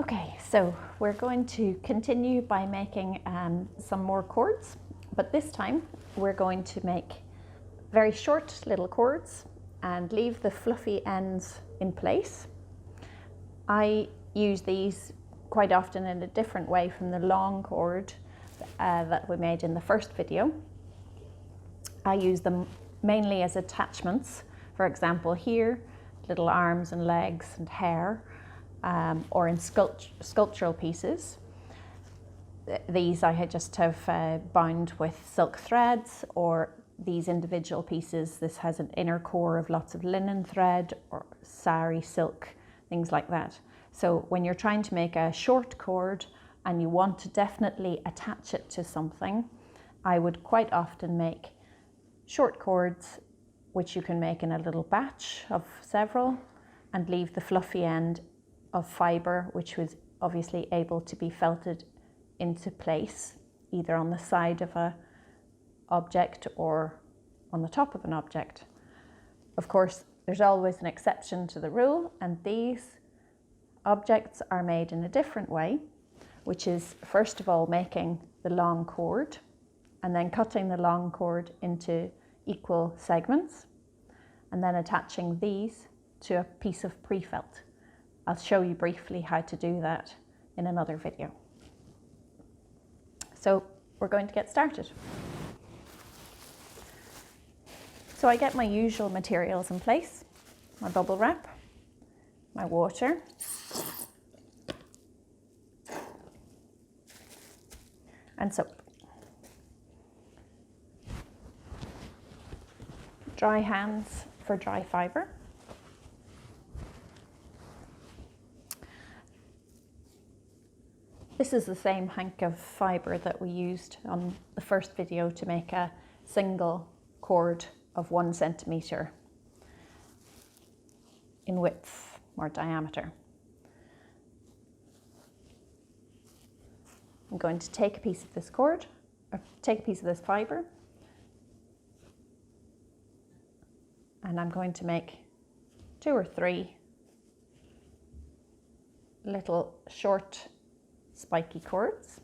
Okay, so we're going to continue by making some more cords, but this time we're going to make very short little cords and leave the fluffy ends in place. I use these quite often in a different way from the long cord that we made in the first video. I use them mainly as attachments, for example here, little arms and legs and hair, or in sculptural pieces. These I just have bound with silk threads, or these individual pieces, this has an inner core of lots of linen thread or sari silk, things like that. So when you're trying to make a short cord and you want to definitely attach it to something, I would quite often make short cords, which you can make in a little batch of several, and leave the fluffy end of fibre, which was obviously able to be felted into place, either on the side of an object or on the top of an object. Of course, there's always an exception to the rule, and these objects are made in a different way, which is first of all making the long cord and then cutting the long cord into equal segments and then attaching these to a piece of pre-felt. I'll show you briefly how to do that in another video. So we're going to get started. So I get my usual materials in place, my bubble wrap, my water, and soap. Dry hands for dry fibre. This is the same hank of fibre that we used on the first video to make a single cord of 1 centimetre in width or diameter. I'm going to take a piece of this cord, or take a piece of this fibre, and I'm going to make 2 or 3 little short spiky cords.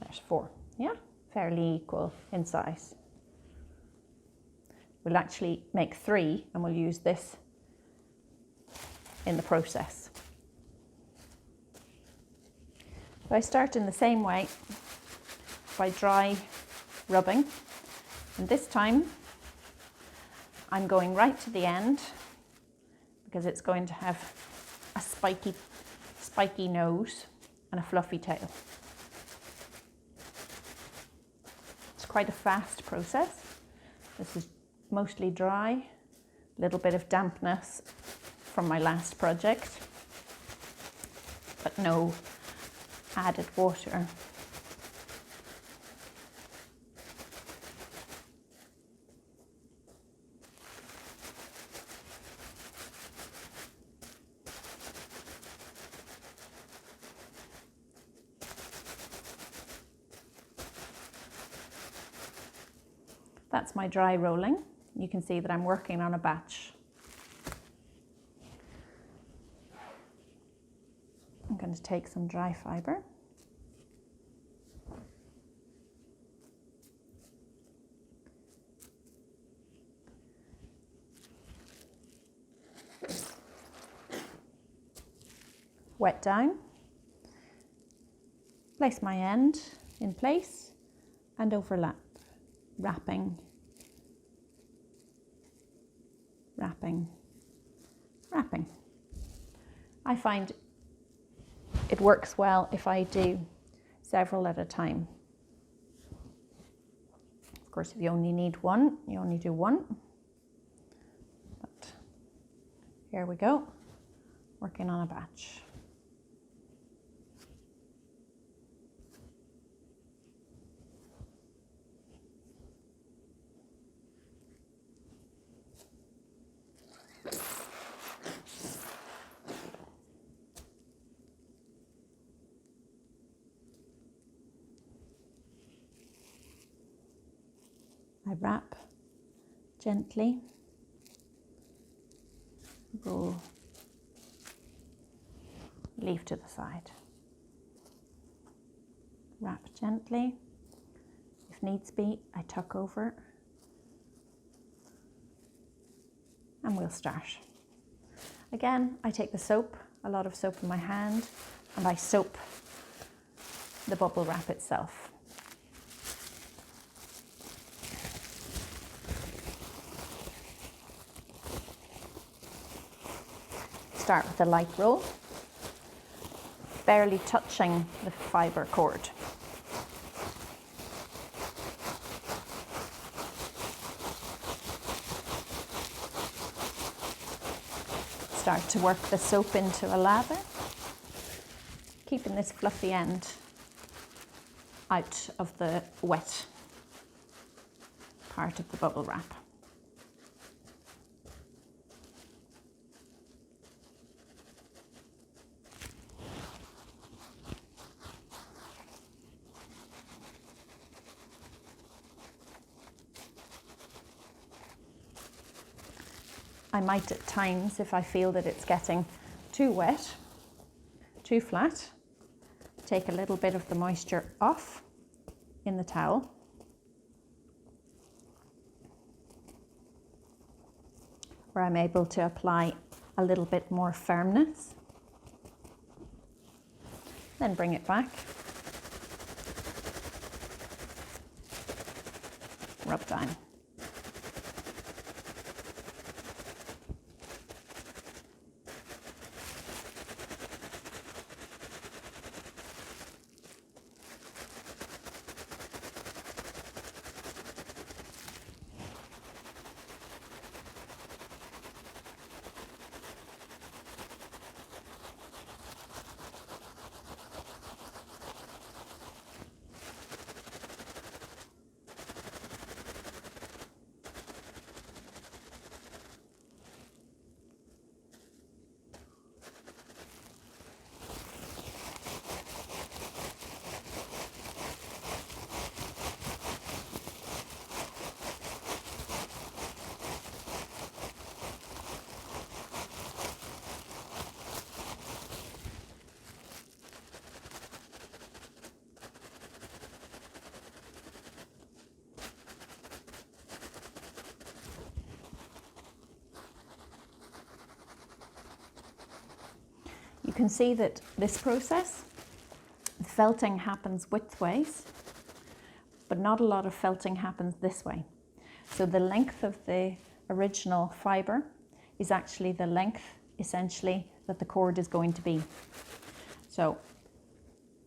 There's 4, yeah, fairly equal in size. We'll actually make 3 and we'll use this in the process. So I start in the same way by dry rubbing, and this time I'm going right to the end because it's going to have a spiky nose and a fluffy tail. It's quite a fast process. This is mostly dry, a little bit of dampness from my last project, but no added water. That's my dry rolling. You can see that I'm working on a batch. I'm going to take some dry fibre. Wet down. Place my end in place and overlap. Wrapping, wrapping, wrapping. I find it works well if I do several at a time. Of course, if you only need one, you only do one. But here we go, working on a batch. I wrap gently, roll leave to the side. Wrap gently. If needs be, I tuck over. And we'll start. Again, I take the soap, a lot of soap in my hand, and I soap the bubble wrap itself. Start with a light roll, barely touching the fibre cord. Start to work the soap into a lather, keeping this fluffy end out of the wet part of the bubble wrap. I might at times, if I feel that it's getting too wet, too flat, take a little bit of the moisture off in the towel. Where I'm able to apply a little bit more firmness. Then bring it back. Rub down. You can see that this process, felting happens widthways, but not a lot of felting happens this way. So the length of the original fibre is actually the length, essentially, that the cord is going to be. So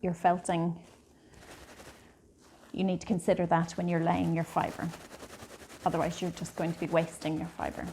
your felting, you need to consider that when you're laying your fibre. Otherwise, you're just going to be wasting your fibre.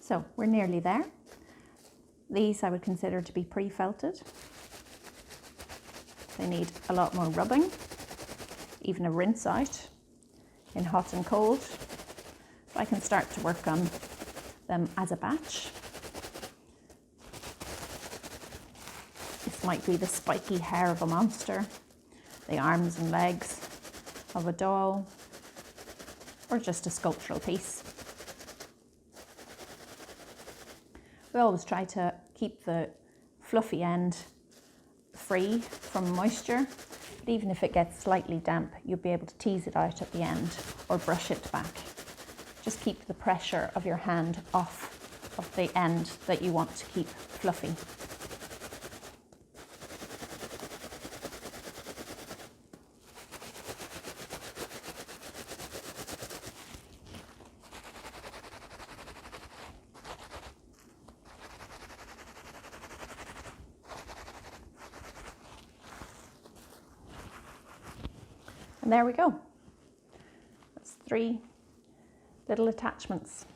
So we're nearly there. These I would consider to be pre-felted. They need a lot more rubbing, even a rinse out in hot and cold. So I can start to work on them as a batch. This might be the spiky hair of a monster, the arms and legs of a doll, or just a sculptural piece. We always try to keep the fluffy end free from moisture, but even if it gets slightly damp, you'll be able to tease it out at the end or brush it back. Just keep the pressure of your hand off of the end that you want to keep fluffy. And there we go. That's 3 little attachments.